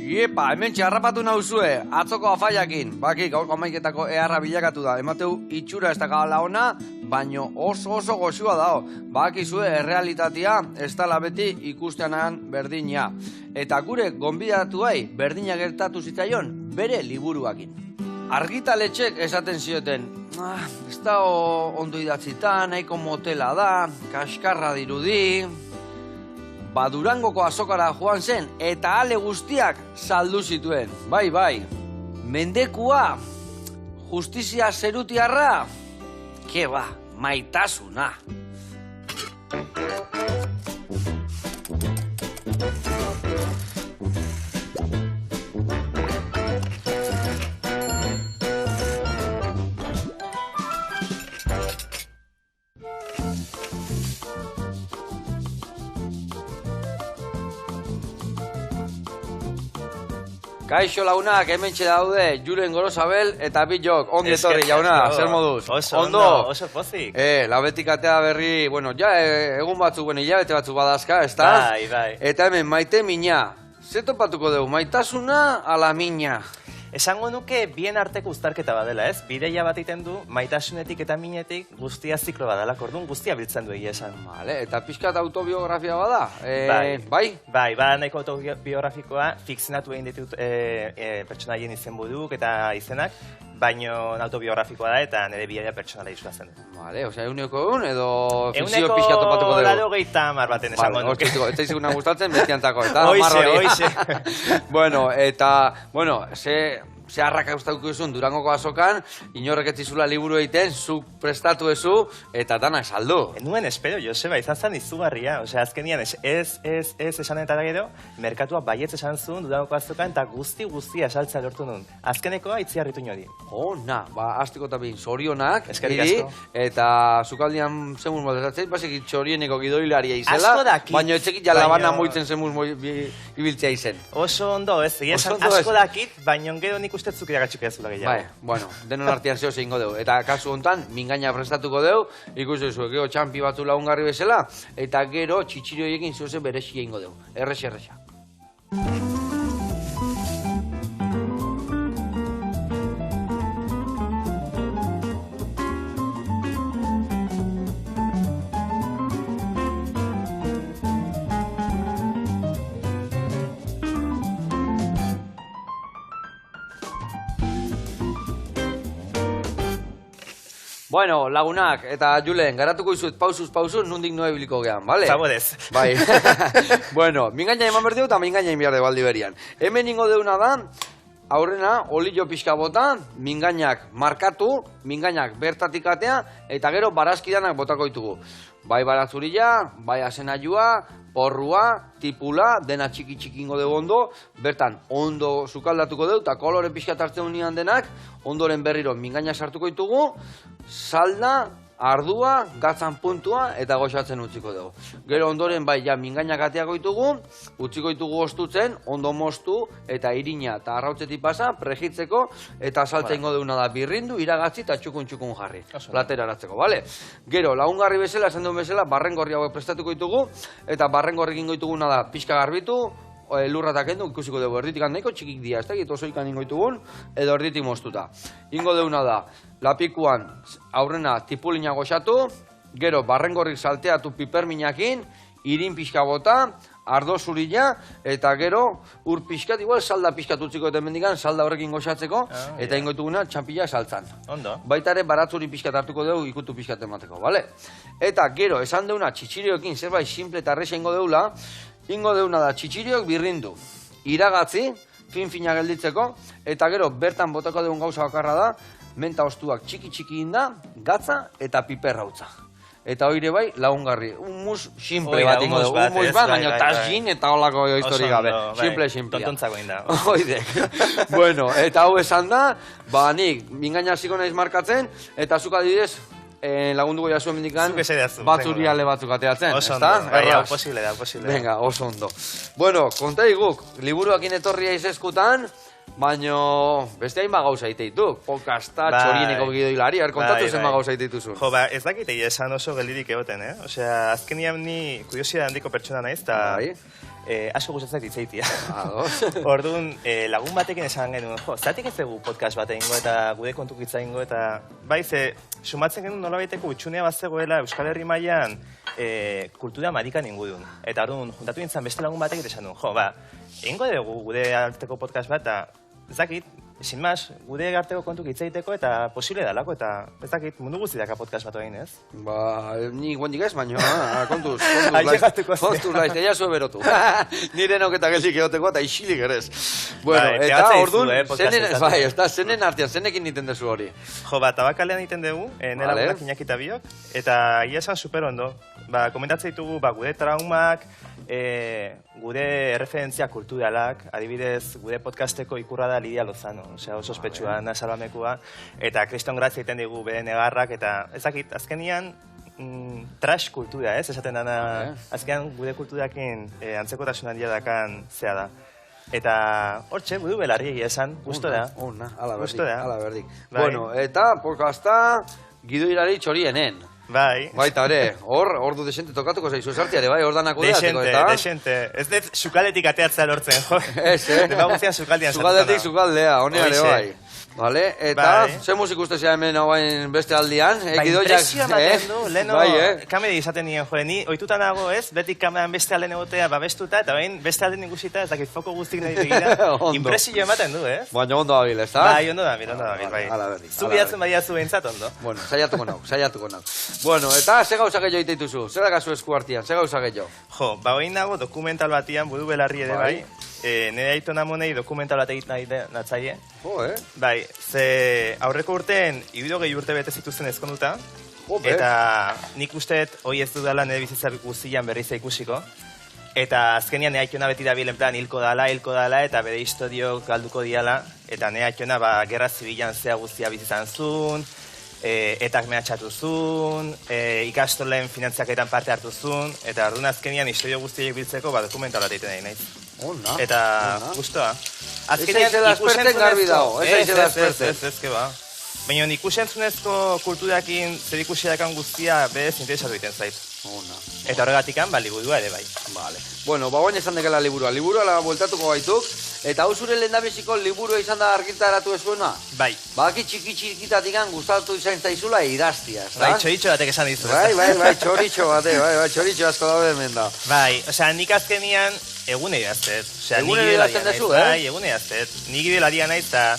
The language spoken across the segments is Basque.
Iepa, hemen txarrapatu nauzue, atzoko afaiakin. Baki, gaurko amaiketako eharra bilakatu da. Emateu itxura ez da gala ona, baino oso goxua dao. Bakizue errealitatea ez dala beti ikusteanan berdina. Eta gure gonbidatuai berdina gertatu zitzaion bere liburuakin. Argitaletxek esaten zioten, ez da ondo idatzita, nahiko motela da, kaskarra dirudi. Durangoko azokara joan zen eta ale guztiak saldu zituen. Bai. Mendekua, justizia zerutiarra, ke maitasuna. Kaixo launak, hementxe daude, Julen Gorosabel eta Bitjok. Ongi etorri, jauna, zer moduz? Oso pozik. Labetik atea berri, egun batzuk, hilabete batzuk badazka, ez da? Bai. Eta hemen, maite mina. Zer topatuko dugu, maitasuna ala mina? Esango nuke bien arteko uztarketa badela, ez? Bideia bat egiten du, maitasunetik eta minetik guztia ziklo badala, orduan guztia biltzen du egia esan. Vale, eta pixkat autobiografia bada? Bai, nahiko autobiografikoa, fikzionatu egin ditut pertsonaien izenburuk eta izenak, baino autobiografikoa da eta nire bidaia pertsonala izua zen. Vale, osea, eguneko edo fikzio pixkat topatuko dugu? Eguneko 80 baten esango nuke. Ez zaizuguna gustatzen, bestiantzako, eta Hoize. Ze harraka gustatuko duzun Durangoko azokan, inorrek ez dizula liburu egiten, zuk prestatu ezu, eta danak saldu. Nuen espero, Joseba, izan zen izugarria. Osea, azkenian ez esan eta gero, merkatua baietz esan zuen Durangoko azokan, eta guztia saltzea lortu nun. Azkenekoa itziarritu inori. Azteko eta bin, zorionak, eskerrik asko. Eta zukaldian zemuz modezatzeit, basik txorieneko gidoilaria izela, asko dakit, baina etxekit jalabana moitzen zemuz ibiltzea izen. Oso ondo ez, asko dakit, baina gero nik ustetzuk iragatxik ezula gehiago. Denon artean zeo zehingo dugu. Eta kasu hontan, mingaina prestatuko dugu, ikusi zuek, gero txampi batzu lagungarri bezala, eta gero txitxirioiekin zeu zen beresi egingo dugu. Erresa. Bueno, lagunak eta Julen, garatuko izut pausuz, nundik noe biliko gehan, bale? Zabodez. Bai. Bueno, mingaina eman berdeu eta mingaina eman berde baldi berian. Hemen ingo deuna da, aurrena, olillo pixka bota, mingainak markatu, mingainak bertatik atea, eta gero barazkidanak botako ditugu. Bai barazurila, bai asenaiua, porrua, tipula, dena txiki ingo dugu ondo, bertan ondo sukaldatuko dugu, eta kolore pixka hartzen unian denak, ondoren berriro mingaina sartuko ditugu, salda, ardua, gatzan puntua eta goxatzen utziko dugu. Gero ondoren bai mingainak ateako ditugu, utziko ditugu ostutzen, ondo moztu eta irina eta arrautzetik pasa, prejitzeko eta saltza ingo duguna da birrindu, iragatzi eta txukun jarri. Platera aratzeko, bale? Gero, lagungarri bezala, esan duen bezala, barrengorri hauek prestatuko ditugu eta barrengorri ingo dituguna da pixka garbitu, lurratak endu, ikusiko dugu, erditik handiko txikik dira, ez da, oso ikan ingo ditugun, edo erditik moztuta. Ingo duguna da, lapikuan aurrena tipulina goxatu, gero barrengorrik salteatu piperminakin, irin pixka bota, ardo zurila, eta gero ur pixkat, igual salda pixkat utziko eta mendikan, salda horrekin goxatzeko, eta ingo dituguna txampila saltzan. Ondo. Baita ere baratzuri pixkat hartuko dugu, ikutu pixkat emateko, bale? Eta gero, esan deuna txitxirioekin zerbait simple eta arresa ingo deula, ingo deuna da txitxiriok birrindu, iragatzi, fin-fina gelditzeko, eta gero bertan botako dugun gauza bakarra da, menta ostuak txiki inda, gatza eta piperrautza. Eta hoire bai, lagungarri. Humus simple bat ingo dugu. Humus bat, baina tasgin eta holako histori gabe. Simple. Tontontzako inda. Hoidek. Bueno, eta hau esan da, nik mingaina hasiko naiz markatzen, eta zuk adibidez, lagunduko jasuen mendikan, batzuriale batzuk ateatzen. Oso ondo, posible da. Venga, oso ondo. Bueno, konta iguk, liburuakin etorria izeskutan, baina beste hainba gauza iteitu. Podcasta, txorieneko gidoilari, kontatu zenba gauza iteituzu. Jo, ez dakitei esan oso geldirik egoten, Osea, azkenian ni kuriosidade handiko pertsona naiz, eta asko gustatzen zait itzeitia. Ados. Orduan, lagun batekin esan genuen, zatik ez dugu podcast bat egingo eta gude kontukitza egingo eta bai, sumatzen genuen nolabaiteko utxunea bat zegoela Euskal Herri mailan kultura marikan ingudun. Eta orduan, juntatu nintzen beste lagun batek esan duen, egingo dugu gude arteko podcast bat eta ezakit, sin más, gude arteko kontuk hitz egiteko eta posible dalako eta ezakit mundu guztiak podcast bat egin, ez? Ni guendik ez, baina kontuz laiz, teia zuen berotu. Nire nauketa geldik egoteko eta isilik ere ez. Bueno, eta orduan, zenen artean, zenekin niten dezu hori? Tabakalean egiten dugu, nela gudak inakita biok, eta ia esan super ondo. Komentatzen ditugu, gude traumak, gude referentzia kulturalak, adibidez, gude podcasteko ikurra da Lidia Lozano, oso ospetsua, Salvamekua, eta Kriston Grazia egiten digu bere negarrak, eta ezakit, azkenian, trash kultura, ez? Esaten dana, azkenean gude kulturakin antzekotasun handia dakan zea da. Eta hortxe, gudu belarri egia esan, gusto da. Ala berdik. Bueno, eta podcasta gidoirari txorienen. Bai. Baita ere, ordu desente tokatuko zaizu esartiare, bai, ordanako deateko, eta? Desente. Ez dut sukaletik ateatzea lortzen, jo. Ez, Dema guztian sukaldean sartzen. Sukaletik sukaldea, honeare bai. Vale, eta ze musik uste zea hemen hauain beste aldian? Impresioa baten du, leheno kamera izaten nien, ni ohituta nago ez, beti kameran beste alden egotea babestuta, eta bain beste alden ikusita, ez dakit foko guztik nahi begira. Impresioa ematen du, ez? Baina ondo dabil, ez da? Bai, ondo dabil, bai. Zu bidatzen badiazu behintzat ondo. Bueno, saiatuko nago. Bueno, eta ze gauza gehiago iteituzu? Zer dakazu esku artian, ze gauza gehiago? Jo, bain nago dokumental batian, budu belarri ere bai. Nire aitona monei dokumental bat egiten nahi natzaie. Bai, ze aurreko urtean, 70 urte bete zituzten ezkonduta. Eta nik usteet, hoi ez dudala nire bizitza guztian berriz ikusiko. Eta azkenian nire aitona beti dabilen plan hilko dala, eta bere historio galduko diala. Eta nire aitona gerra zibilan zea guztia bizitzan zuen, etak mehatxatu zuen, ikastolen finantziaketan parte hartu zuen, eta orduan azkenian historio guztiak biltzeko dokumental bat egiten nahi naiz. Eta guztua. Ez aizela asperten garbi dago, ez aizela asperten. Ez, baina ikusentzunezko kulturakin zer ikusiakan guztia bez interesatu egiten zait. Eta horregatikan, liburua ere bai. Bueno, bagoen esan dekela liburua. Liburua bueltatuko gaituk. Eta hau zure lehendabiziko liburua izan da argitaratu ezuena? Bai. Baki txiki-txikitatikan gustatu izan zaizula idaztia, ez da? Bai, txoritxo batek esan dizu. Bai, txoritxo bate, bai, txoritxo asko daude hemen da. Bai, osea, nik azkenian egune idaztet. Egune idazten dezu, Bai, egune idaztet. Nik idelaria naiz, eta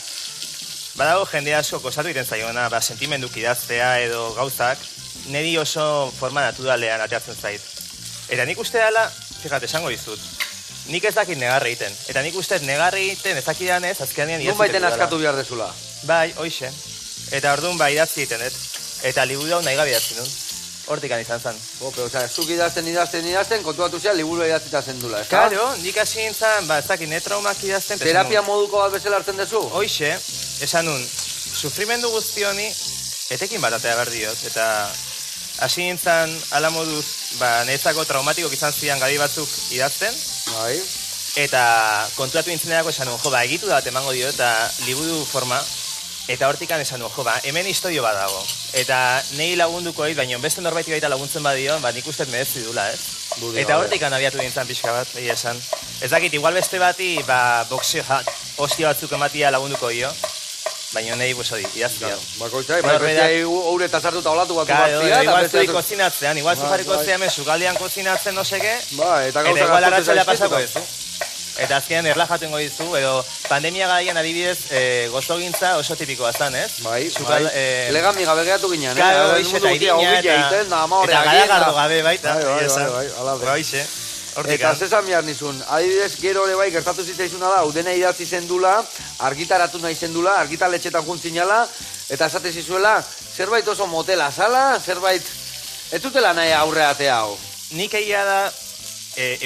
badago jende asko kosatu egiten zaiona, sentimenduk idaztea edo gauzak, niri oso forma naturalean ateatzen zait. Eta nik uste dela, fíjate, esango dizut, nik ez dakit negarre egiten. Eta nik uste negarre egiten ezakidan ez, azkenean idazten dut. Nun baiten askatu behar dezula. Bai, hoixe. Eta orduan idazti egiten dut. Eta liburu hau nahi gabe idazti nun. Hortikan izan zen. Osea, zuk idazten, kontuatu zea liburua idatzita zendula, ez da? Claro, nik hasi nintzen, ez dakit, traumak idazten. Terapia moduko bat bezala hartzen dezu? Hoixe, esan nun, sufrimendu guztioni, etekin bat atea behar diot, eta hasi nintzen ala moduz, niretzako traumatikok izan zidan gadi batzuk idazten. Bai. Eta kontuatu nintzen edako esan nun, egitu da bat emango dio, eta liburu forma, eta hortikan esan nun, hemen historio bat dago. Eta nehi lagunduko egit, baina beste norbaiti gaita laguntzen badio, nik uste merezi dula, ez? Eta hortikan abiatu nintzen pixka bat, egia esan. Ez dakit, igual beste bati, boxeo, ostia batzuk ematia lagunduko dio. Baina nahi buzo idaztia. Bakoitzai, bestiai uretaz hartuta olatu batu bastia. Igual zuri kozinatzean, igual zu jarriko zean sukaldean kozinatzen no seke. Eta igual arratxalea pasako ez. Eta azkenean erlajatu ingo dizu, edo pandemia gaian adibidez gozogintza oso tipikoa zan, ez? Bai, legami gabe gehatu ginen, Claro, eta irina, eta garagardo gabe baita. Bai, Eta zezan behar nizun, adibidez gero ere bai gertatu zitzaizuna da, udena idatzi zendula, argitaratu nahi zendula, argitaletxetan juntzinala, eta esate zizuela, zerbait oso motela zala, zerbait, ez dutela nahi aurreatea hau. Nik egia da,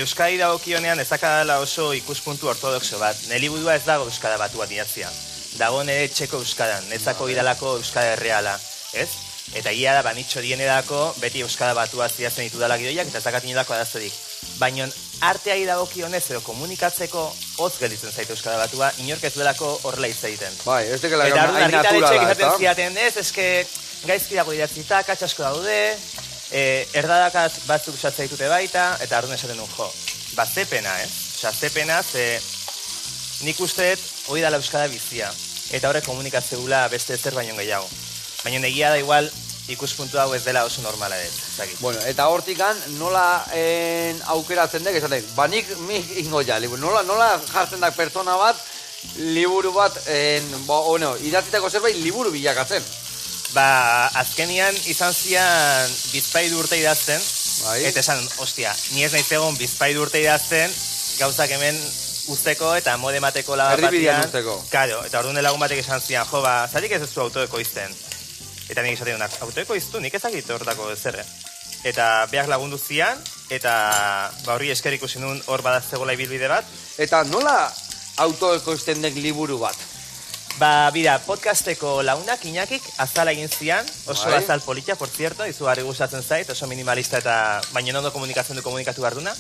Euskadi dagokionean ezakadala oso ikuspuntu ortodoxo bat, nelibudua ez dago Euskada batu bat idatzia. Dago nire txeko Euskadan, netzako idalako Euskada erreala, ez? Eta ia da, banitxo dienedako, beti Euskada batu zidazen ditu dala gidoiak, eta ezakatinelako adazorik. Baina arteai dagokionez edo komunikatzeko hoz gelditzen zaite Euskara batua, inork ez duelako horrela hitz egiten. Bai, ez dekela hain naturala, eta argitaletxeek izaten zidaten, eske gaizki dago idatzita, katxasko daude, erdadakaz batzuk usatzea ditute baita, eta arduan esaten duen, ze pena, ez? Osea, zepena, nik usteet hori dala euskara bizia. Eta horrek komunikazioa beste zer baino gehiago. Baina egia da igual ikuspuntu hau ez dela oso normala ez. Bueno, eta hortikan nola aukeratzen dek, esatek, banik ingo ja, nola jartzen da pertsona bat, liburu bat, idatzitako zerbait liburu bilakatzen. Azkenian izan zian Bizpahiru urte idazten, eta esan, ostia, ni ez naiz egon Bizpahiru urte idazten, gauzak hemen usteko eta mode mateko laga batian. Erdibidean usteko. Karo, eta orduan lagun batek esan zian, zatik ez zu autoekoizten. Eta nik esaten dunak, autoekoiztu, nik ezakit hortako zerre. Eta beak lagundu zian, eta horri esker ikusi nun hor badaztegola ibilbide bat. Eta nola autoekoizten dek liburu bat? Bida, podcasteko lagunak Iñakik azala egin zian, oso azal politia, por cierto, izugarri gustatzen zait, oso minimalista eta baina ondo komunikatu behar duna.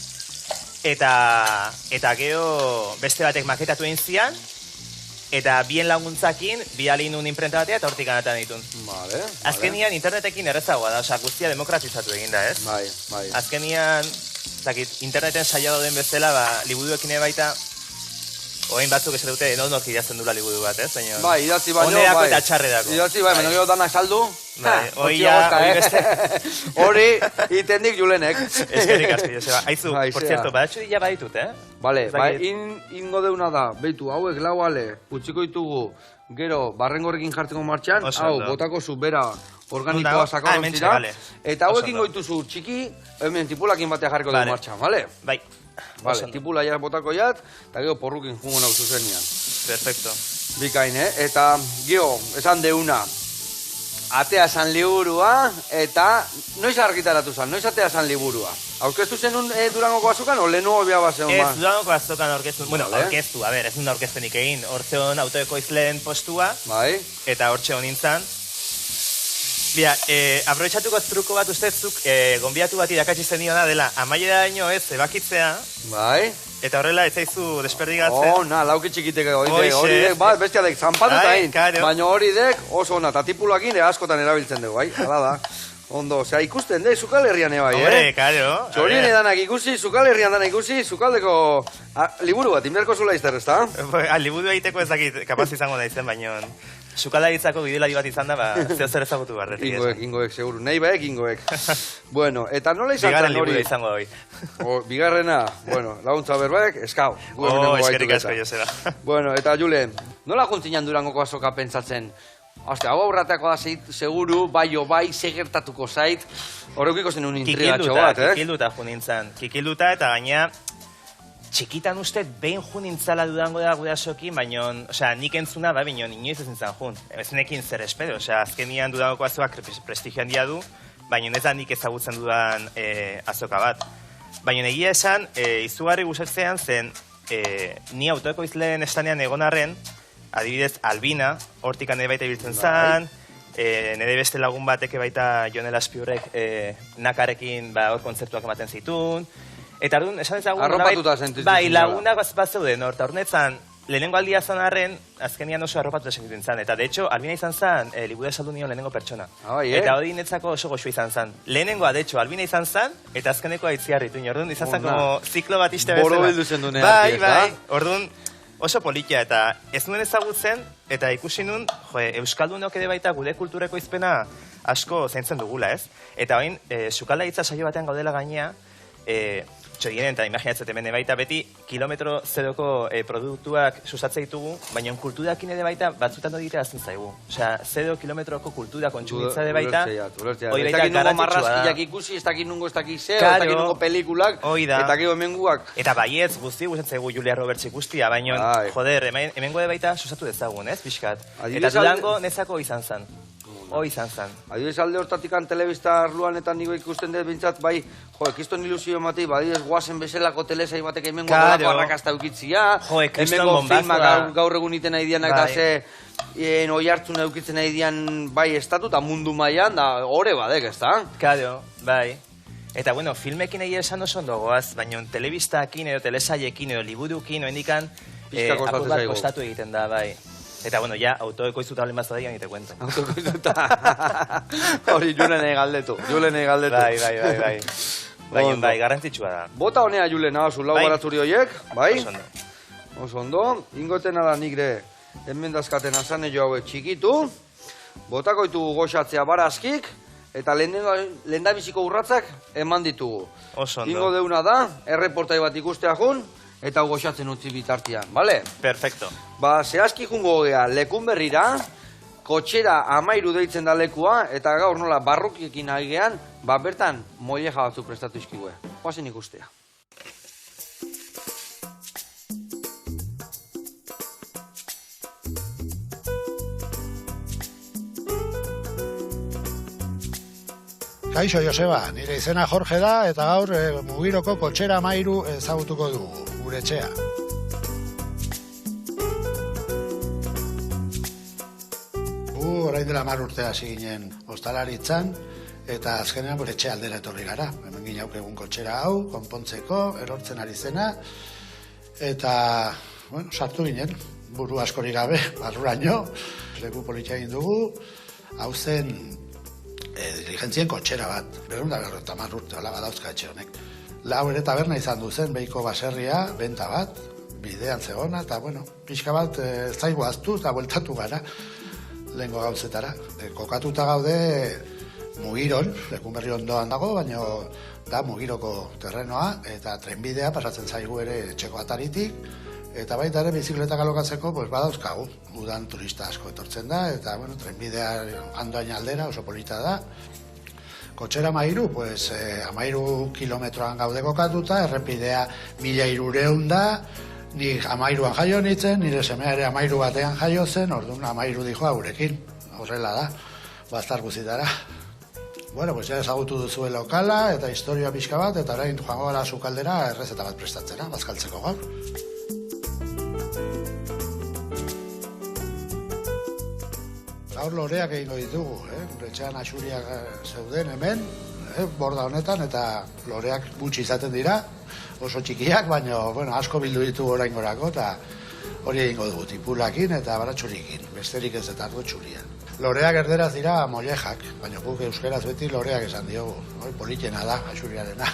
Eta gero beste batek maketatu egin zian, eta bien laguntzakin, bi alin nun imprenta batea eta hortik anatan ditun. Azkenian internetekin errezagoa da, guztia demokratizatu egin da, ez? Bai. Azkenian, interneten saia den bezala, liburuekin baita, oin batzuk ez dute, nonok idazten dula liburu bat, ez? Bai, idatzi baino, onerako eta txarrerako. Idatzi, bai, baina gero danak saldu. Hori, itendik Julenek. Eskerrik asko, Joseba. Aizu, por cierto, badatxu dila baditut, Bale, ingo deuna da, beitu, hauek lau ale, utziko ditugu, gero, barrengorrekin jartzeko martxan, hau, botako zu bera organikoa sakoron zira, eta hauek ingo dituzu txiki, hemen tipulakin batea jarriko dugu martxan, bale? Bai. Bale, tipula ja botako jat, eta gero porrukin jungo nau zuzenian. Perfecto. Bikain, eta gero, esan deuna, atea esan liburua, eta noiz argitaratu zen, noiz atea esan liburua? Aurkeztu zenun Durangoko azokan, o lehenu hobia bazen? Ez, Durangoko azokan aurkeztu, aurkeztu, ez nun aurkeztenik egin, hortzeon autoekoizleen postua, eta hortxe honintzan. Bia, aprobetxatuko truko bat ustezuk, gonbiatu bat irakatsi zeniona dela, amaiera daño ez, ebakitzea, eta horrela ez zaizu desperdigatzen. Lauki txikitek hori dek, bestiadek, zanpatuta egin, baina hori dek oso ona, eta tipulakin askotan erabiltzen dugu, hala da. Ondo, ikusten de, Zukal Herrian ebai, Hombre, karo. Txorien edanak ikusi, Zukal Herrian danak ikusi, Zukaldeko liburu bat, inberko zula izter, ez da? Liburu egiteko ez dakit, kapaz izango naizen, baino Zukaldaritzako bidulari bat izan da, zeo zer ezagutu barretik. Ingoek, seguru, nahi baek, ingoek. Bueno, eta nola izan Bigarren liburu izango hori. Bigarrena, bueno, laguntza berbaek, eskau. Eskerrik asko, Joseba. Bueno, eta Julen, nola juntzinan Durangoko azoka pentsatzen? Hau aurrateako da seguru, bai, segertatuko zait. Horrekiko zen un intrigatxo bat, Kikilduta junintzan. Kikilduta eta gaina txikitan uste behin junintzala Durango da gudasokin, baina, nik entzuna, baina inoiz ezin zan jun. Ez nekin zer espero, azkenian Durangoko azoak prestigio handia du, baina ez da nik ezagutzen dudan azoka bat. Baina egia esan, izugarri gustatzean zen, ni autoekoizleen estanean egon arren, adibidez, Albina, hortik ane baita ibiltzen zan, nire beste lagun bateke baita Jonel Aspiurrek nakarekin hor kontzertuak ematen zitun. Eta arduan, esan ezagun... Arropatuta sentitzen. Bai, lagunak bat zeuden, eta hornetzan, lehenengo aldia zan arren, azkenian oso arropatuta sentitzen zan. Eta, de hecho, Albina izan zan, liburu saldu nion lehenengo pertsona. Eta hori netzako oso goxua izan zan. Lehenengoa, de hecho, Albina izan zan, eta azkenekoa itziarritu. Orduan, izan zan como ziklo bat iste bezala. Boro bildu zen dune. Bai, orduan, oso politia, eta ez nuen ezagutzen, eta ikusi nun, Euskaldunok ere baita gure kultureko izpena asko zaintzen dugula, ez? Eta hoin, sukaldaritza saio batean gaudela gainea, txorien, eta imaginatzen hemen baita beti kilometro zeroko produktuak sustatzen ditugu, baina kulturakin ere baita batzutan hori azten zaigu. Osea, 0 kilometroko kultura kontsumitza ere baita, hori baita marrazkiak ikusi, ez dakit nungo ez dakit zer, ez dakit nungo pelikulak, eta gero hemenguak. Eta baietz guzti gustatzen zaigu Julia Roberts ikustia, baina, joder, hemengo ere baita sustatu dezagun, ez, pixkat. Eta Durango nezako izan zen. Hoi izan zen. Adibidez alde hortatikan telebista arluan eta niko ikusten dut bintzat, bai, kiston ilusio emati, badidez guazen bezelako telesai batek hemengo delako arrakazta eukitzia, hemengo filmak gaur egun iten nahi dianak da ze oi hartzun eukitzen nahi dian bai estatu eta mundu mailan da hore badek, ez da? Kado, bai. Eta bueno, filmekin egia esan oso ondogoaz, baina telebistakin edo telesaiekin edo liburukin, oendikan, apur bat kostatu egiten da, bai. Eta, bueno, ja, autoekoizuta balen bazta daigan, ite cuento. Autoekoizuta. Hori, Julen galdetu. Bai. Bai, garrantzitsua da. Bota honea, Julen, zu lau baratzuri horiek, bai? Oso ondo. Ingotena da nik de hemen dazkaten azane jo hauek txikitu. Botako ditugu goxatzea barazkik, eta lehendabiziko urratzak eman ditugu. Oso ondo. Ingo deuna da, erreportai bat ikustea jun, eta goxatzen utzi bitartian, bale? Perfecto. Zehazki jungo gea lekun berrira, kotxera 13 deitzen da lekua, eta gaur nola barrukiekin aigean, bertan moieja batzuk prestatu izkigue. Oazen ikustea. Kaixo, Joseba, nire izena Jorge da, eta gaur Mugiroko kotxera 13 ezagutuko dugu, gure etxea. Orain dela 10 urte hasi ginen ostalaritzan, eta azkenean gure etxe aldera etorri gara. Hemen ginauk egun kotxera hau, konpontzeko, erortzen ari zena, eta, sartu ginen, buru askori gabe, barruraino, leku politia egin dugu, hau zen diligentzien kotxera bat, 250 urte, hola badauzka etxe honek. Lau ere taberna izan duzen, behiko baserria, benta bat, bidean zegona, eta, pixka bat zaigu aztu eta bueltatu gara, lehenko gauzetara. Kokatuta gaude Mugiron, lekun berri ondoan dago, baina da Mugiroko terrenoa, eta trenbidea pasatzen zaigu ere etxeko ataritik, eta baita ere bizikletak alokatzeko badauzkagu. Udan turista asko etortzen da, eta trenbidea Andoain aldera oso polita da. Kotxera 13, 13 kilometroan gaude kokatuta, errepidea 1300 da, nik 13an jaio nintzen, nire semea ere 13 batean jaio zen, orduan 13 dijoa gurekin, horrela da, bastar guzitara. Ja ezagutu duzue lokala eta historia pixka bat, eta orain joango gara sukaldera errezeta bat prestatzera, bazkaltzeko gaur. Gaur loreak egingo ditugu, gure etxean axuriak zeuden hemen, borda honetan, eta loreak gutxi izaten dira, oso txikiak, baina asko bildu ditugu oraingorako, eta hori egingo dugu, tipulakin eta baratxurikin, besterik ez eta ardo txurian. Loreak erderaz dira mollejak, baina guk euskeraz beti loreak esan diogu, politena da, axuriarena.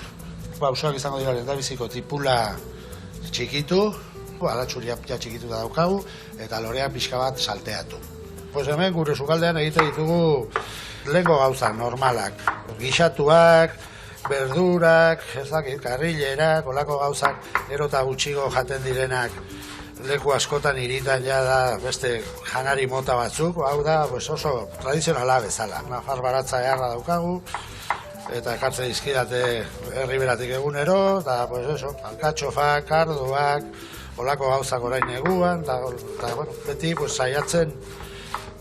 Pausoak izango dira lehendabiziko tipula txikitu, baratxuria txikitu da daukagu, eta loreak pixka bat salteatu. Hemen gure sukaldean egite ditugu lehenko gauzak normalak, gixatuak, berdurak, karrilerak, olako gauzak, gero eta gutxigo jaten direnak, leku askotan iritan ja da beste janari mota batzuk, hau da oso tradizionala bezala. Nafar baratza eharra daukagu, eta ekartzen dizkidate herriberatik egunero, eta alkatxofak, karduak, olako gauzak orain eguan, eta beti saiatzen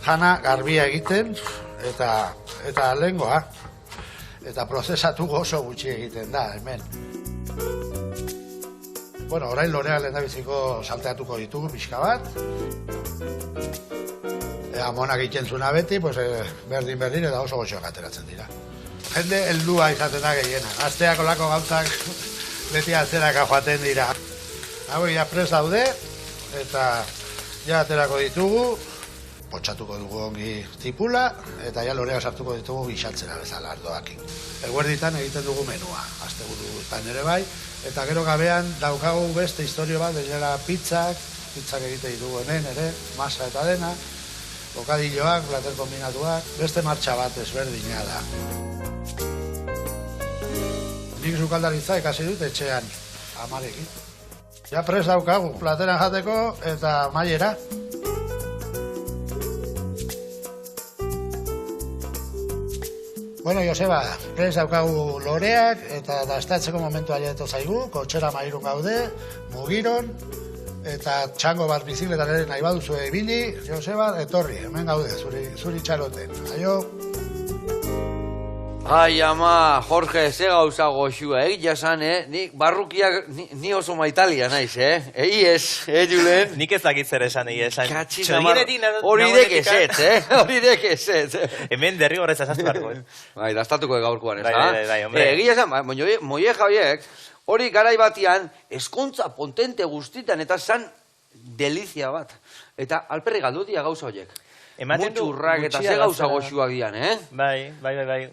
jana garbia egiten, eta lehengoa, eta prozesatu oso gutxi egiten da, hemen. Orain loreak lehendabiziko salteatuko ditugu pixka bat. Amonak egiten zuna beti, berdin eta oso goxoak ateratzen dira. Jende heldua izaten da gehiena. Gazteak olako gauzak beti atzeraka joaten dira. Hau ja prest daude, eta ja aterako ditugu. Potxatuko dugu ongi tipula, eta ja loreak sartuko ditugu gixatzera bezala ardoakin. Eguerditan egiten dugu menua, asteburutan ere bai, eta gero gabean daukagu beste historio bat, dela pizzak egite ditugu hemen ere, masa eta dena, bokadilloak, plater kombinatuak, beste martxa bat ezberdina da. Nik sukaldaritza ikasi dut etxean, amarekin. Ja prest daukagu, plateran jateko eta mailera. Joseba, prest daukagu loreak, eta dastatzeko momentu aileto zaigu, kotxera 13 gaude, Mugiron, eta txango bat bizikletan ere nahi baduzu ibili, Joseba, etorri, hemen gaude, zuri txaloten. Aio! Ai, ama, Jorge, ze gauza goxua, egia esan, nik barrukiak, ni oso maitalia naiz, Eiez, Julen? Nik ez dakit zer esan, esan. Hori dek ezetz. Hemen derri horrez asaztu barko, Bai, dastatuko gaurkoan, ez da? Bai, hombre. Egia esan, moieja horiek, hori garai batian, eskontza potente guztitan, eta zan delizia bat. Eta alperri galdu dia gauza horiek. mutxurrak eta ze gauza goxuak dian, Bai,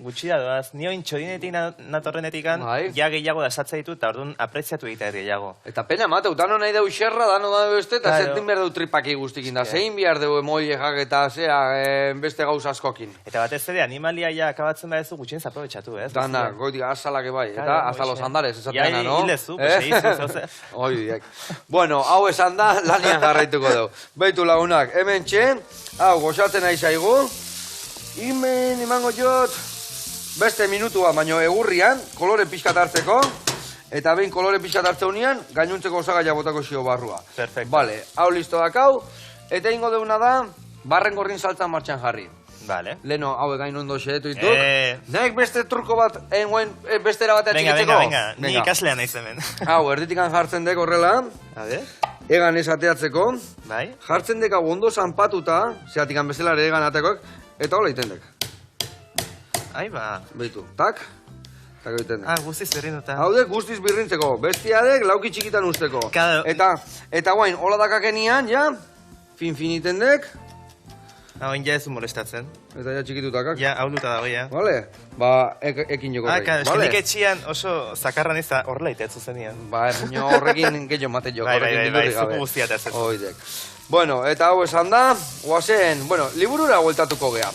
gutxi da doaz. Ni oin txorinetik natorrenetikan, ja gehiago dasatzea ditut, eta orduan apreziatu egitea gehiago. Eta pena, mateu, dano nahi dau xerra, dano da beste, eta zentin behar dau tripaki guztikin da. Zein behar dau emoiekak eta zea beste gauza askokin. Eta batez ere, animalia ja akabatzen badezu gutxien zaprobetxatu, ez? Dana, goitik azalak bai, eta hasta los andares, esateana, no? Ja, hilezu, hilezu, Oidiek. Bueno, hau esan da, lanian jarraituko dugu. Beitu lagunak, hemen txen, hau, goxatzen nahi zaigu. Hemen emango jot, beste minutua, baino egurrian, kolore pixkat hartzeko. Eta behin kolore pixkat hartze unian, gainuntzeko osagaia botako xio barrua. Perfecto. Vale, hau listo dakau. Eta ingo deuna da, barren gorrin saltzan martxan jarri. Vale. Leno, hau egain ondo xeetu dituk. Nek beste truko bat, beste erabatea txikitzeko? Venga, ni ikaslean naiz hemen. Hau, erditikan jartzen dek horrela. A ver. Egan ez ateatzeko. Bai. Jartzen dek hau ondo zanpatuta, zeatikan bezalare egan atekoek, eta hola iten dek. Ai ba. Beitu, tak. Tak egiten dek. Guztiz birrinduta. Hau dek guztiz birrintzeko, bestia dek lauki txikitan usteko. Claro. Eta guain, hola dakakenian, ja, fin iten dek. Hauen ja ez du molestatzen. Eta ja txikitutakak. Ja, hau duta dago, ja. Vale? Ba, ekin joko rei. Claro, nik etxian oso zakarran ez da horrela itetzu zenian. Ba, baina horrekin gehiago mate joko. Bai, zuku guztia eta ez. Oidek. Bueno, eta hau esan da, guazen, bueno, liburura gueltatuko gea.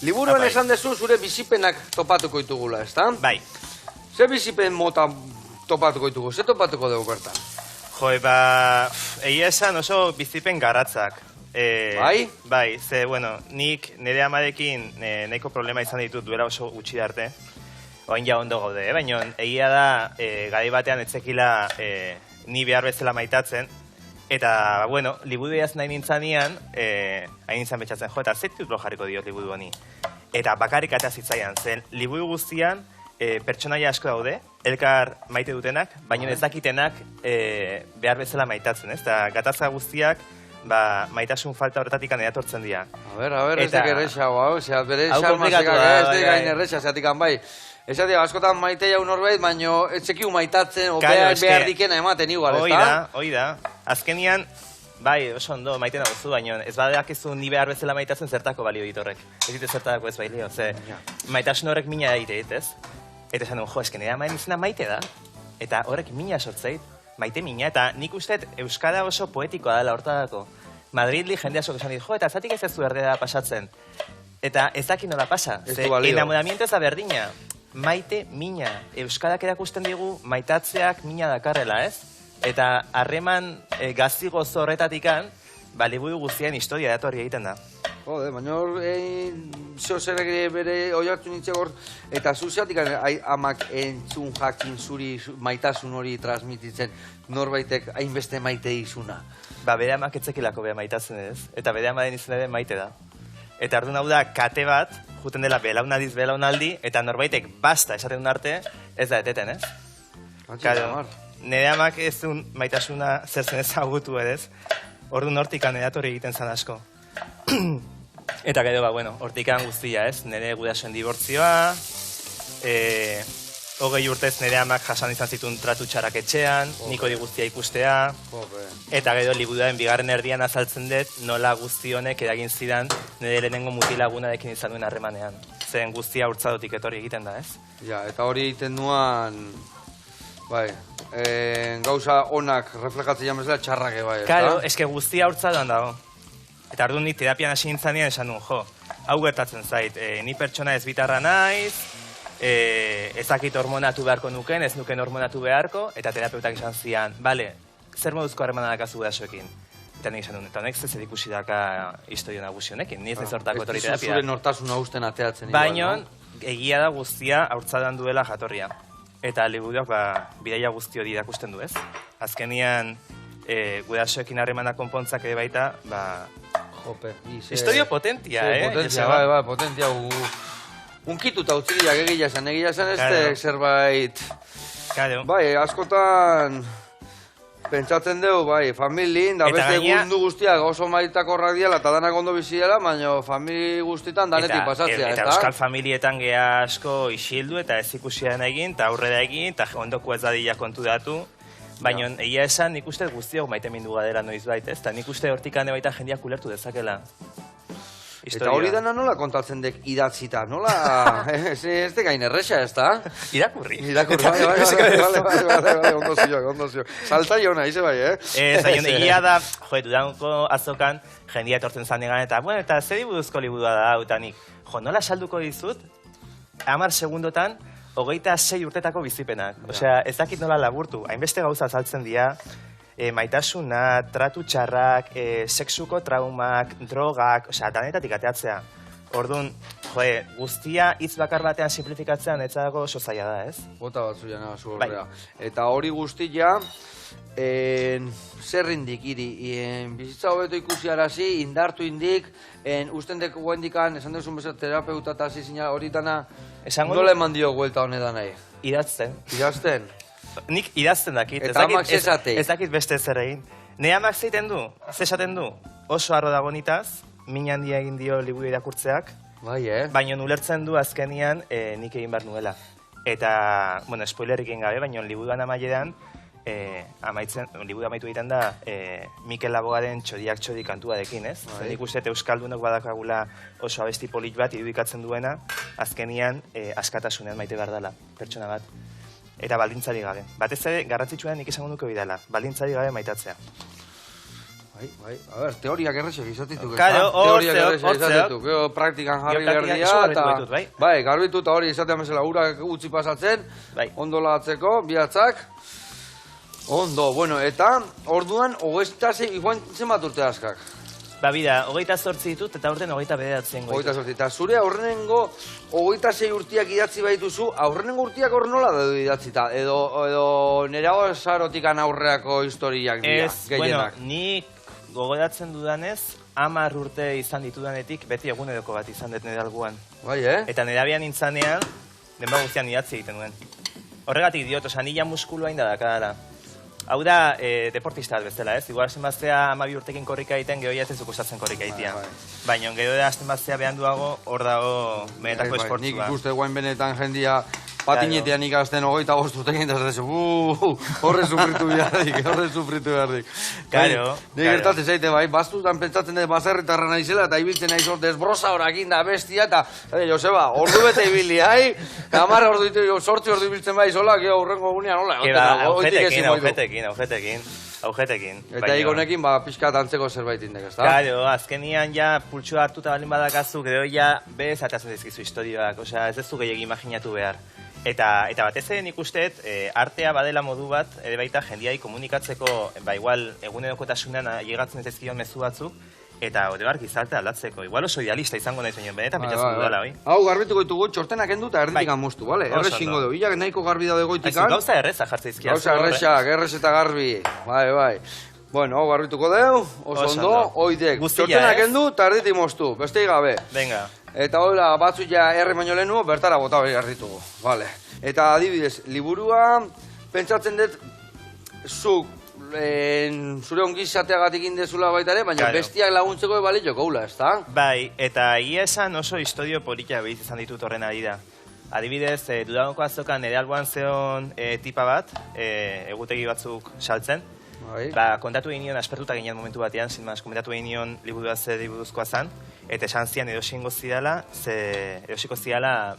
Liburuan esan dezu zure bizipenak topatuko ditugula, ezta? Bai. Ze bizipen mota topatuko ditugu, ze topatuko dugu bertan? Jo, ba, egia esan oso bizipen garatzak. Bai? Bai, ze, bueno, nik nire amarekin nahiko problema izan ditut duela oso gutxi arte. Oin ja ondo gaude, baina egia da gai batean etzekila ni behar bezala maitatzen. Eta, bueno, libudu egaz nahi nintzanean, hain nintzen betxatzen, jo, eta ze titulu jarriko diot libudu honi. Eta bakarrik atea zitzaian, zen libudu guztian pertsonaia asko daude, elkar maite dutenak, baina ez dakitenak behar bezala maitatzen, ez? Eta gatazka guztiak, maitasun falta horretatik edatortzen dira. A ber, ez dek erresa, hau, bere xarmazekak ez dek gain erresa, zeatik bai. Ez dira, askotan maite jau norbait, baina ez zekiu maitatzen, o behar dikena ematen igual, ez da? Hoi da. Azkenian, bai, oso ondo, maite nagozu, baina ez badakizu ni behar bezala maitatzen zertako balio ditorrek. Ez dite zertako ez bailio, ze maitasun horrek mina egite, ez? Eta esan duen, jo, esken nire amaen izena maite da, eta horrek mina sortzeit, maite mina, eta nik usteet euskara oso poetikoa dela hortadako. Madridli jende asko esan dit, jo, eta zatik ez ez du erdera pasatzen. Eta ez daki nola pasa, ze enamoramiento ez da berdina. Maite mina, euskarak erakusten digu maitatzeak mina dakarrela, ez? Eta harreman gazi gozo horretatikan, libudu guztien historia datorri egiten da. Jode, baina hor, zeo zerek bere oiartu nintzen hor, eta zuzeatik amak entzun jakin zuri maitasun hori transmititzen norbaitek hainbeste maite izuna. Bere amak etzekilako beha maitatzen ez, eta bere amaren izan ere maite da. Eta orduan hau da, kate bat, juten dela belaunaldiz belaunaldi, eta norbaitek basta esaten duen arte, ez da eteten, ez? Claro, nire amak ez duen maitasuna zertzen ezagutu edez, orduan hortikan edatorri egiten zan asko. Eta gero, bueno, hortikan guztia, ez? Nire gudasoen dibortzioa, 20 urtez nire amak jasan izan zituen tratu txarak etxean, niko di guztia ikustea, eta gero liburuaren bigarren erdian azaltzen dut, nola guzti honek eragin zidan nire lehenengo mutilagunarekin izan duen harremanean. Zen guztia urtzadotik etorri egiten da, ez? Ja, eta hori egiten duan, bai, gauza onak reflejatzen jamezela txarrake, bai, ez da? Karo, eske guztia urtzadoan dago. Eta orduan nik terapian hasi nintzanean esan duen, jo, hau gertatzen zait, ni pertsona ez bitarra naiz, ezakit hormonatu beharko nuken, ez nuken hormonatu beharko, eta terapeutak esan zian, bale, zer moduzko harremana dakazu gudasoekin? Eta nik esan duen, eta honek zer ikusi daka historio nagusi honekin, ni ez nezortako etorri terapia. Ez zure nortasuna usten ateatzen. Baina, egia da guztia haurtzadan duela jatorria. Eta liburuak bidaia guzti hori irakusten du, ez? Azkenian, gudasoekin harremana konpontzak ere baita, historio potentia, Potentia, bai, potentia. Unkituta utziliak egia zen ez zerbait. Bai, askotan pentsatzen dugu, bai, familien, da beste mundu guztiak oso maitakorrak diala eta danak ondo bizi dela, baina famili guztietan danetik pasatzea, ez da? Eta euskal familietan geha asko isildu eta ez ikusian egin, eta aurrera egin, eta ondoko ez dadila kontu datu. Baina egia esan nik uste guztiok maite mindu gadera noiz baita, ez? Eta nik uste hortik hane baita jendeak ulertu dezakela. Eta hori dana nola kontatzen dek idatzita, nola... Ez de gain erresa, ez da? Irakurri. Bale, ondo zio. Salta jona, ize bai, Zaion, egia da, dudanko azokan, jendia etortzen zanegan, eta, bueno, eta zer buruzko liburua da, eta nik, nola salduko dizut, 10 segundotan, 26 urtetako bizipenak. Osea, ez dakit nola laburtu, hainbeste gauza saltzen dira, maitasuna, tratu txarrak, sexuko traumak, drogak, osea, danetatik ateatzea. Orduan, guztia hitz bakar batean simplifikatzean ez dago oso zaila da, ez? Bota batzu jana zu horrea. Eta hori guztia, zer indik, iri, bizitza hobeto ikusi arazi, indartu indik, usten dek guendikan, esan duzun bezat terapeuta eta hasi zina hori dana, nola eman dio guelta honetan nahi? Idazten. Idazten? Nik idazten dakit. Eta amak zezateik? Ez dakit beste zer egin. Ne amak zeiten du, zesaten du, oso arro dago nitaz, min handia egin dio liburu irakurtzeak, baina ulertzen du azkenian nik egin behar nuela. Eta, bueno, spoilerik egin gabe, baina liburuan amaieran, liburu amaitu egiten da Mikel Laboaren Txodiak txodi kantuarekin, ez? Nik uste euskaldunok badakagula oso abesti polit bat irudikatzen duena, azkenian askatasunean maite behar dela, pertsona bat. Eta baldintzari gabe. Batez ere, garrantzitsuan nik esango nuke bidala, baldintzari gabe maitatzea. Bai, a ber, teoriak errexek izatituk, Karo, teoriak errexek izatituk, praktikan jarri behar dira, bai, garbitu eta hori izatean bezala urak utzi pasatzen, ondo lagatzeko, bihatzak, ondo, bueno, eta orduan, iguan zenbat urte askak? Ba, bida, 28 ditut eta aurten 29 goitu. 28, eta zure aurrenengo 26 urtiak idatzi baituzu, aurrenengo urtiak hor nola edo idatzita, edo nerago sarotikan aurreako historiak dira, gehienak? Bueno, nik gogoratzen dudanez, 10 urte izan ditudanetik, beti eguneroko bat izan dut nire alguan. Bai, Eta nire abian nintzanean, denba guztian idatzi egiten duen. Horregatik diot, oza, nila muskulu hain da dakadala. Hau da, deportista bat bezala, ez? Igual azten baztea 12 urtekin korrika egiten, geho ez zuk usatzen korrika egitea. Baina, geho da azten baztea behanduago, hor dago benetako esportzua. Nik ikuste guain benetan jendia patinetean ikasten 25 urtekin, eta ez horre sufritu beharrik. Karo. Nik gertatzen zaite, bai, baztutan pentsatzen dut bazerritarra naizela, eta ibiltzen naiz hor desbroza horakin da bestia, eta, Joseba, ordu bete ibili, kamar ordu ditu, sortzi ordu ibiltzen bai zola, geho urrengo gunean, hola, Augetekin. Eta egonekin, pixkat antzeko zerbait indek, ez da? Claro, azkenian ja pultsua hartuta balin badakazu, gero ja bez atatzen dizkizu historioak, osea, ez duzu gehiagin imaginatu behar. Eta batez ere nik usteet, artea badela modu bat, ere baita jendiai komunikatzeko, igual egunerokotasunean llegatzen ez ezkion mezu batzuk, eta hori bar gizartea aldatzeko. Igual oso idealista izango nahi zuen, benetan pentsatzen dudala, bai? Hau garbituko ditugu, txortenak endu eta erdikan moztu, bale? Errexingo dugu, hilak nahiko garbi daude goitikan. Gauza erreza jartze izkia. Gauza errexak, errez eta garbi, bai. Bueno, hau garbituko dugu, oso ondo, oidek. Txortenak endu eta erditik moztu, beste gabe. Venga. Eta hola, batzu ja herri baino lehenu, bertara bota hori erditugu, bale. Eta adibidez, liburua, pentsatzen dut, zuk, zure ongizateagatik indezula baita ere, baina bestiak laguntzeko ebale jokoula, ez da? Bai, eta ia esan oso historio politia behiz izan ditut horren ari da. Adibidez, dudanoko azokan nire alboan zeon tipa bat, egutegi batzuk saltzen. Kontatu egin nion, aspertuta ginen momentu batean, zinmaz, komentatu egin nion liburua zer liburuzkoa zan, eta esan zian erosiko zidala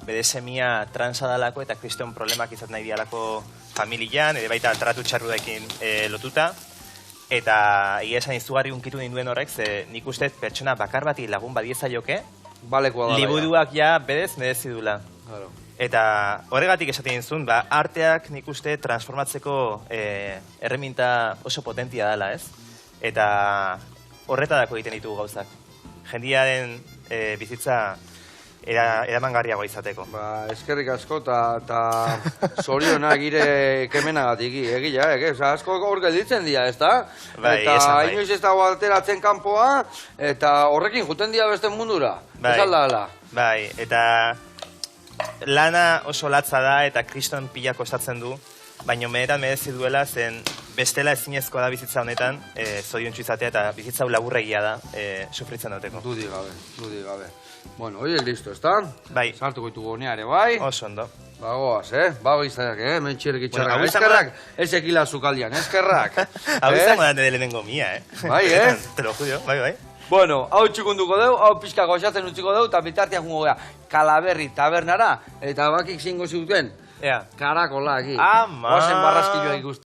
bere semia transadalako eta kriston problemak izat nahi dialako familian, ere baita tratu txarrudekin lotuta, eta egia esan izugarri unkitu ninduen horrek, ze nik uste pertsona bakar bati lagun badieza joke, liburuak ja bedez merezi dula. Eta horregatik esaten zuen, arteak nik uste transformatzeko erreminta oso potentia dela, ez? Eta horretadako egiten ditugu gauzak. Jendiaren bizitza eramangarriagoa izateko. Eskerrik asko eta zorionak gire kemenagatik, egia, asko hor gelditzen dira, ez da? Eta inoiz ez dago alteratzen kanpoa, eta horrekin juten dira beste mundura, ez aldala. Bai, eta lana oso latza da eta kriston pila kostatzen du, baina benetan merezi duela zen bestela ezinezkoa da bizitza honetan zoriontsu izatea eta bizitza laburregia da sufritzen duteko. Dudi gabe. Bueno, oie, listo, ez da? Bai. Sartuko ditugu honeare, bai? Oso ondo. Bagoaz, bago izaiak, mentxerrik itxarrak. Eskerrak, ez ekila zukaldian, eskerrak. Hau izango da nire lehenengo mia, Bai, Te lo juro, bai. Bueno, hau txikunduko deu, hau pixka goxatzen utziko deu, eta bitartian jungo gea Kalaberri tabernara, eta bakik zingo zuten, Ea. karakola, aquí. Ama. Oazen barraskilloa ikusten.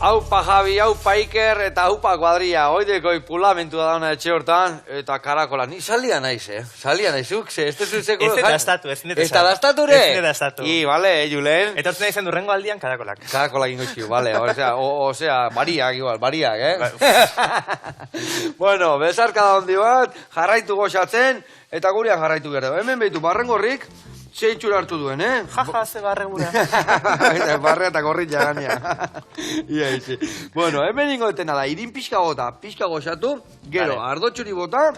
Aupa Javi, aupa Iker eta aupa kuadria. Oideko ipulamentu da dauna etxe hortan. Eta karakola, ni salia naiz, Salia naizuk, ez dezuzeko... Ez dastatu, ez Ez dastature? Ez dastatu. Bale, Julen. Eta hortzen izan durrengo aldian karakolak. Karakolak ingo txio, bale. Osea, bariak igual, bariak, Bueno, besarka da hondi bat, jarraitu goxatzen, eta gurean jarraitu gero. Hemen behitu, barrengorrik, zeitxura hartu duen, Jaja, ze barregura. Barrea eta gorritxa gania. Ia izi. Bueno, hemen ingo detena da, irin pixka bota, pixka goxatu, gero, ardotxuri bota,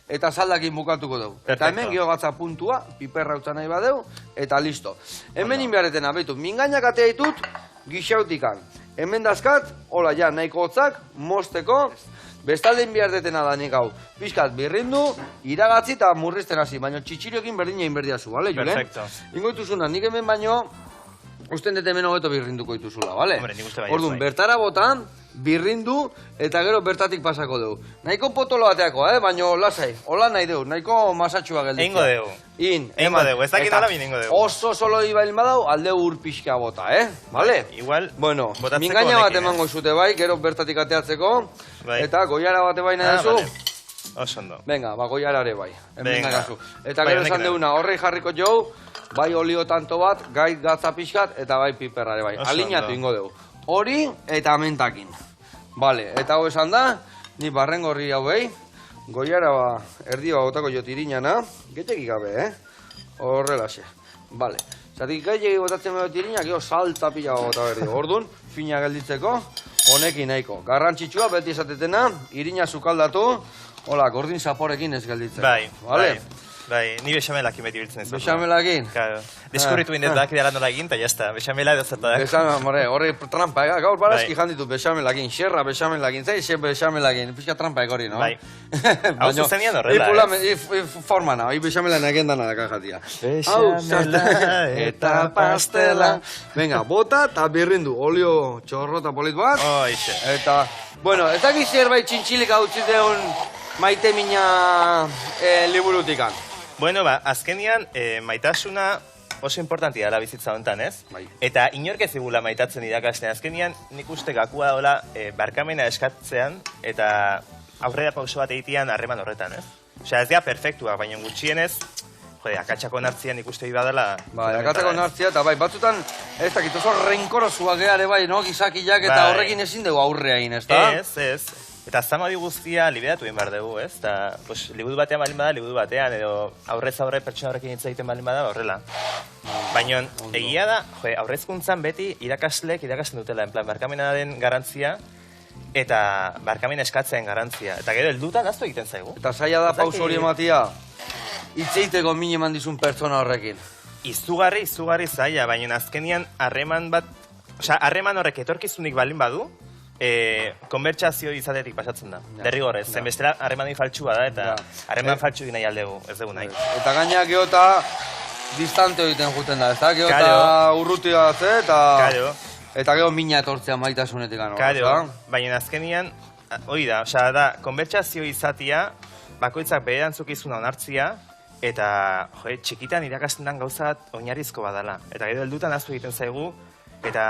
eta saldakin bukatuko dugu. Eta hemen geogatza puntua, piperra utza nahi badeu, eta listo. Hemen inbeharretena, behitu, mingainak atea ditut, gixautikan. Hemen dazkat, hola ja, nahiko hotzak, mosteko, bestalde inbeharretena da nik hau. Piskat birrindu, iragatzi eta murrizten hasi, baina txitxiriokin berdina inberdiazu, bale, Julen? Perfecto. Ingo dituzuna, nik hemen baino, usten dut hemen hobeto birrinduko dituzula, bale? Hombre, nik uste baiet, Orduan, bai. bertara botan, birrindu, eta gero bertatik pasako dugu. Nahiko potolo bateako, baina lasai, hola nahi dugu, nahiko masatxua gelditzea. Eingo dugu. Eingo dugu, ez dakit nola bin eingo dugu. Oso solo ibail badau, alde ur pixka bota, Bale? Igual, Bueno, botatzeko mingaina bat honekin, emango zute bai, gero bertatik ateatzeko, Bai. eta goiara bate bai nahi duzu. Vale. Oso ondo. Venga, goiarare bai. Venga. Nagazu. Eta Bai, gero honek esan da. deuna, horrei jarriko jau, bai olio tanto bat, gai gatza pixkat, eta bai piperrare bai. Oso Alineatu ondo. ingo dugu. Hori eta mentakin. Vale, eta hau esan da, ni barrengorri hauei, goiara ba, erdi ba botako jo tirinana, gehiagik gabe, Horrelaxe. Vale. Zatik gehiagik botatzen behar tirina, gero salta pila bota berdi. Orduan, fina gelditzeko, honekin nahiko. Garrantzitsua, beti esatetena, irina sukaldatu, hola, gordin zaporekin ez gelditzeko. Bai, Vale? bai, ni bexamelakin beti biltzen ez. Bexamelakin? Claro. Deskurritu indet daki dela nola egin, eta jazta, bexamela edo zerta da. Bexamela, horre trampa, gaur barazki Bai. janditut bexamelakin, xerra bexamelakin, zei bexamelakin, pixka trampa ekori, no? Bai. Hau zuzenian horrela, Formana, hoi bexamela egin dana da kajatia. Bexamela eta pastela. Venga, bota eta birrindu, olio txorrota polit bat. Hoixe. Eta, bueno, ez dakit zerbait txintxilik hau ziteun maite mina liburutikan. Bueno, azkenian, maitasuna oso importantia da bizitza honetan, ez? Bai. Eta inork ez digula maitatzen irakasten. Azkenian, nik uste gakua dola barkamena eskatzean eta aurrera pauso bat egitean harreman horretan, ez? Osea, ez dira perfektua, baina gutxienez, akatxako nartzian ikuste badala... Bai, akatzako nartzia, eta bai, batzutan, ez dakit, oso renkorosua geare bai, no, gizakiak eta Bai. horrekin ezin dugu aurrea egin, ez da? Ez. Eta zamadi guztia liberatu egin behar dugu, ez? Eta, liburu batean balin bada, liburu batean, edo aurrez aurre pertsona horrekin hitz egiten balin bada, horrela. Baina, egia da, aurrezkuntzan beti irakaslek irakasten dutela, en plan, barkamenaren garantzia, eta barkamena eskatzen garantzia. Eta gero, heldutan aztu egiten zaigu. Eta zaila da Ez dakit. pauso hori ematia, hitzeiteko min eman dizun pertsona horrekin. Izugarri zaila, baina azkenian harreman bat, osea, harreman horrek etorkizunik balin badu, konbertsazio izatetik pasatzen da. Derrigorrez, zen bestela harremanik faltsua da, eta harreman faltsu nahi aldegu, ez dugu nahi. Eta gaina geota distante egiten juten da, ez da? Geota Karo. urrutia ze, eta... Karo. Eta gero mina etortzea maitasunetik gano. Karo, baina azkenian, hori da, osea, da, konbertsazio izatia, bakoitzak bere erantzukizuna onartzia, eta, txikitan irakasten den gauza bat oinarrizko badala. Eta gero heldutan aztu egiten zaigu, eta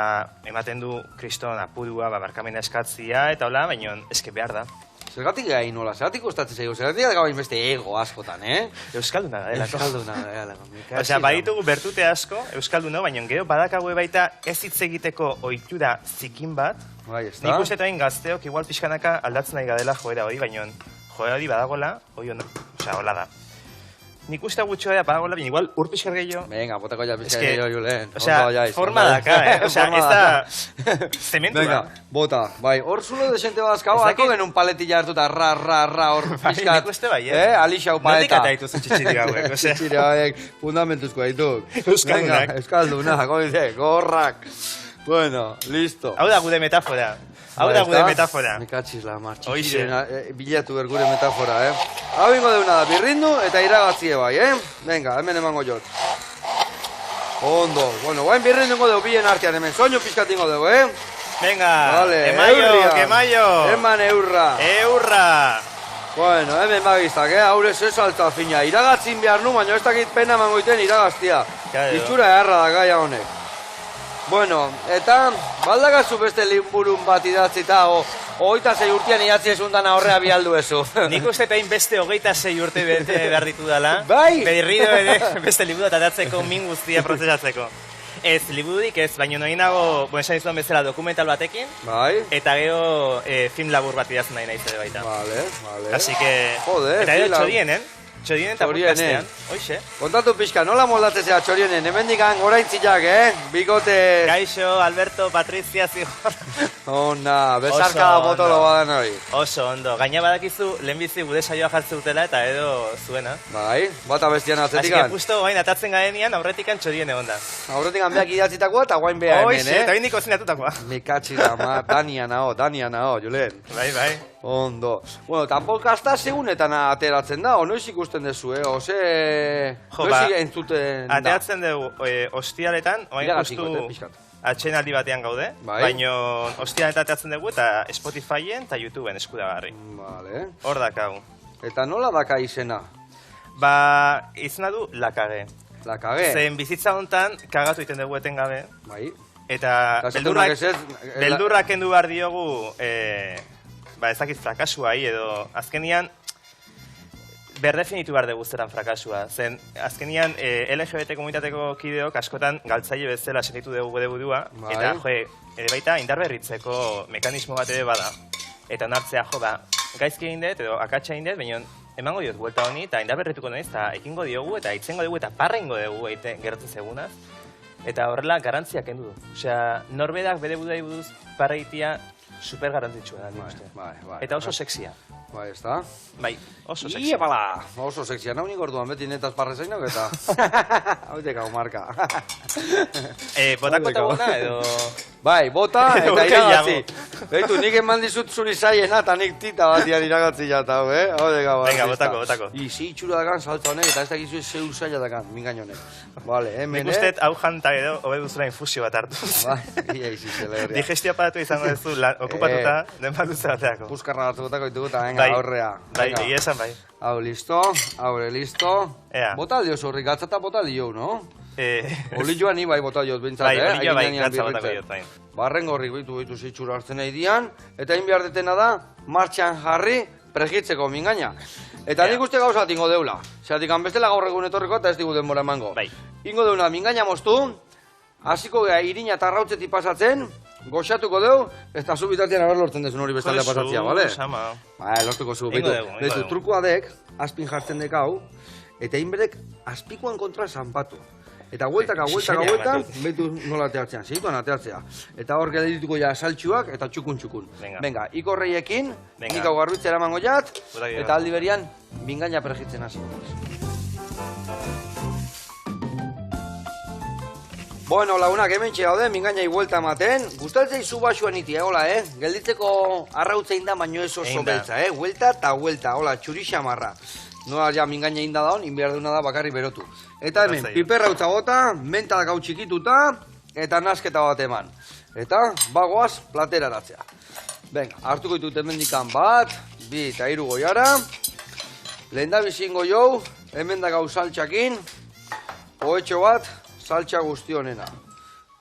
ematen du kriston apurua, barkamena eskatzia, eta hola, baina eske behar da. Zergatik gai nola, zergatik gustatzen zaigu, zergatik da gabain beste ego askotan, Euskalduna da, Euskalduna da, Osea, baditugu bertute asko, Euskalduno, baina gero badakagu baita ez hitz egiteko ohitura zikin bat. Bai, ez da? Nik uste toain gazteok igual pixkanaka aldatzen nahi gadela joera hori, baina joera hori badagola, hori ondo, osea, hola da. Nik uste gutxo da badagola, baina igual ur pixkar gehiago. Venga, botako ja pixka Eske, gehiago, Julen. Osea, forma daka, Osea, ez da zementua. Venga, bota. Bai, hor zulo desente badazkau, Ez alko dakit- genuen paletilla hartuta, ra, hor Bai, pixkat. nik uste bai, Alixau Nondik paeta. ata dituzu txitxirik hauek, osea. Txitxire hauek, fundamentuzko dituk. Euskaldunak. Venga, Euskaldunak, oide, gorrak. Bueno, listo. Hau da gude metafora. Hau da gude metafora. Me katxiz la mar, Hoixe. bilatu gure metafora, Hau ingo deuna da, birrindu eta iragatzie bai, Venga, hemen emango jot. Ondo, bueno, guain birrindu ingo dugu bilen artean hemen, soinu pixkat ingo dugu, Venga, Vale, emaio, eurria. kemaio. Eman eurra. Eurra. Bueno, hemen bagiztak, haurez ez alta fina. Iragatzin behar nu, baina ez dakit pena emango iten iragaztia. Claro. Itxura eharra da gaia honek. Bueno, eta baldagazu beste liburun bat idatzita, hogeita 6 urtean idatzi esundana horrea bialdu ezu. Nik uste pein beste 26 urte bete behar ditu dela. Bai! Berrido ere beste liburu atatzeko min guztia prozesatzeko. Ez, libururik ez, baina noin nago, esan izan bezala dokumental batekin. Bai. Eta gero film labur bat idazten nahi nahi zede baita. Vale. Así que... Joder, eta gero txorienen, Txorienen eta podcastean. Hoixe. Kontatu pixka, nola moldatzea txorienen? Hemendikan goraintziak, Bikote... Kaixo, Alberto, Patrizia, Zigor. Ona, besarka botolo badan hori. Oso ondo. Gaina badakizu, lehenbizi gude saioa jartze dutela eta edo zuena. Bai, bata bestian atzetikan. Así que justo gain atatzen garenean aurretikan txorien egon da. Aurretikan beak idatzitakoa eta guain beha hemen, Hoixe, eta bindik kozinatutakoa. Mikatzi da, Dania nao, Julen. Bai. Ondo. Bueno, eta podcasta segunetan ateratzen da, noiz ikusten dezu, Ose... noiz entzuten da. Ateratzen dugu ostialetan, oain justu atxenaldi batean gaude, baina ostialetan ateratzen dugu eta Spotifyen eta YouTubeen eskudagarri. Vale. Hor dakau. Eta nola daka izena? Izena du Lakage. Lakage? Zen bizitza hontan kagatu iten dugu etengabe. Bai. Eta beldurrak kendu behar diogu ez dakit frakazuai edo azkenian berdefinitu behar dugu zeran frakasua. Zen azkenian LGBT komunitateko kideok askotan galtzaile bezala sentitu dugu gure burua eta baita indarberritzeko mekanismo bat ere bada. Eta onartzea gaizki egin dut edo akatsa egin dut, baina emango diot buelta honi eta indarberrituko noiz eta ekingo diogu eta itzengo dugu eta parrengo dugu gertzen segunaz. Eta horrela garrantzia kendu du. Osea, norberak bere budai buduz parreitia super garrantzitsua da, nik uste. Bai. Eta oso sexia. Bai, ez da? Bai, oso sexia. Iepala! Oso sexia, nau nik orduan beti netaz parrezainak eta... Hautek hau marka. Botako eta bona edo... Bai, bota eta iragatzi. Beitu, nik eman dizut zuri zaiena eta nik tita batian iragatzi jata, Hautek hau. Venga, botako. Izi itxura dakan saltza honek eta ez dakizu zeu zaila dakan, mingain honek. Vale, hemen, nik usteet hau janta edo, hobe duzula infusio bat hartuz. Bai, ia izi zelegria. Digestio aparatu izango duzu, okupatuta, den bat duzu bateako. Puskarra batzukotako ditugu eta venga, aurrea. Bai, esan bai. Hau, listo, listo. Ea. Botaldi oso horrik, gatzata botaldi jau, no? Oli joan ni bai botaldi joz bintzat, Bai, oli joan bai, gatza botako jot, bai. Barren gorrik bitu zitxura hartzen nahi dian, eta inbiar detena da, martxan jarri, pregitzeko mingaina. Eta nik uste gauza tingo deula. Zeratik, bestela gaur egun etorriko eta ez digu denbora emango. Bai. Ingo deuna, mingaina moztu, hasiko gea irina eta rautzetik pasatzen, goxatuko deu, eta zu bitartean abar lortzen desun hori bestalde pasatzea, bale? Sama. Lortuko zu, betu, trukoa dek, aspin jartzen dek hau, eta inberek aspikoan kontra zanpatu. Eta hueltaka, betu nola ateatzean, segituan ateatzea. Eta hor geldituko ja saltxuak eta txukun. Venga, ikorreiekin, nik hau garbitzea eramango jat, eta aldi berian, mingaina pregitzen hasi. Bueno, lagunak, hemen txea mingainai huelta ematen. Gustatzei zu basuan iti, hola, gelditzeko arrautzein da, baino ez oso beltza, huelta eta huelta, hola, txurixa marra. Nola ja mingaina inda daun, inbiar deuna da bakarri berotu. Eta hemen, piperra utza bota, menta dakau txikituta, eta nasketa bat eman. Eta, bagoaz, platera eratzea. Venga, hartuko ditut hemendikan bat, bi eta hiru goiara. Lehen da bizingo jau, hemen dakau saltxakin, oetxo bat, saltxa guztionena.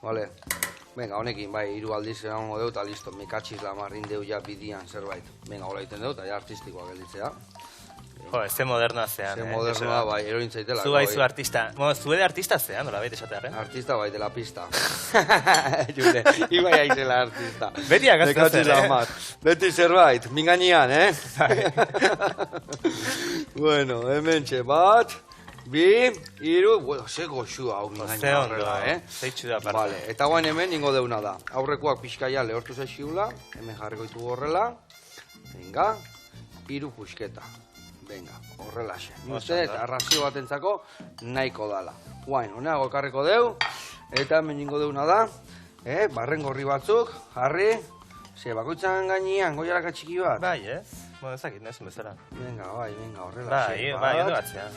Vale. Venga, honekin, bai, hiru aldiz emango deu, eta listo, mikatxiz lamarrin deu ja bidian zerbait. Venga, hola iten deu, eta ja artistikoa gelditzea. Jo, ze modernoa zean, Ze modernoa, bai, erorintzaitela. Zu haizu artista. Bueno, zu de artista zean, nola baita esatearen? Artista bai, de la pista. Jure, ibai aizela artista. Beti agaztatzen, Beti zerbait, minganian, Bueno, hemen txe bat, bi, hiru, bueno, ze goxua hau mingaina horrela, Zeitxu da, parte. Vale, eta guain hemen ingo deuna da. Aurrekoak pixkaia lehortu zaizkiula, hemen jarriko ditugu horrela. Venga, hiru pusketa. Venga, horrelaxe. Uste, eta arrazio batentzako nahiko dala. Guain, honeago ekarriko deu, eta hemen ingo deuna da, barren gorri batzuk, jarri, bakoitzan gainean, goiaraka txiki bat. Bai, Bueno, ezakit, nezun bezala. Venga, horrelaxe. Bai, ondo batzea.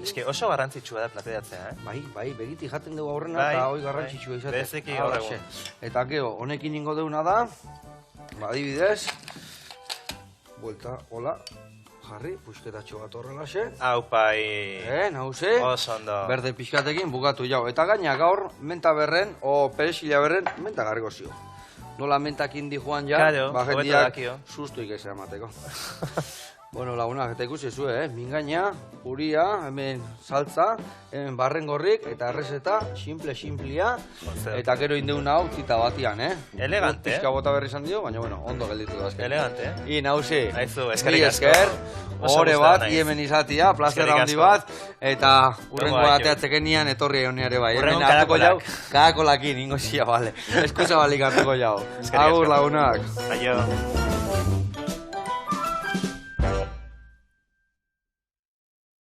Eske oso garrantzitsua da plateratzea, Bai, begiti jaten dugu aurrena eta hoi garrantzitsua izatea. Bezeki gaur egun. Eta geho, honekin ingo deuna da, adibidez, buelta, hola, jarri, puxketatxo bat horrelaxe. Aupai. Nahuse. Oso ondo. Berde pixkatekin bukatu jau. Eta gaina gaur, menta berren, o peresila berren, menta garriko zio. Nola mentak indi joan ja, Claro, bajendiak hobeto dakio. sustu ikese amateko. Bueno, lagunak, eta ikusi zue, mingaina, uria, hemen saltza, hemen barrengorrik, eta errezeta, simple-simplia, eta gero indeuna hau tita batian, Elegante, Pixka bota berri izan dio, baina, bueno, ondo gelditu da azken. Elegante, I, nauzi, Aizu, eskerrik asko. Oso Hore gustada bat, naiz. hemen izatia, plazer Eskerrik handi asko. bat, eta urrengo Ondo ateatzekenian etorri egonere bai. Urrengo Hemen hartuko jau, karakolak. karakolakin, ingo zia, bale. Eskuza balik hartuko jau. Eskerrik asko. Agur lagunak. Aio.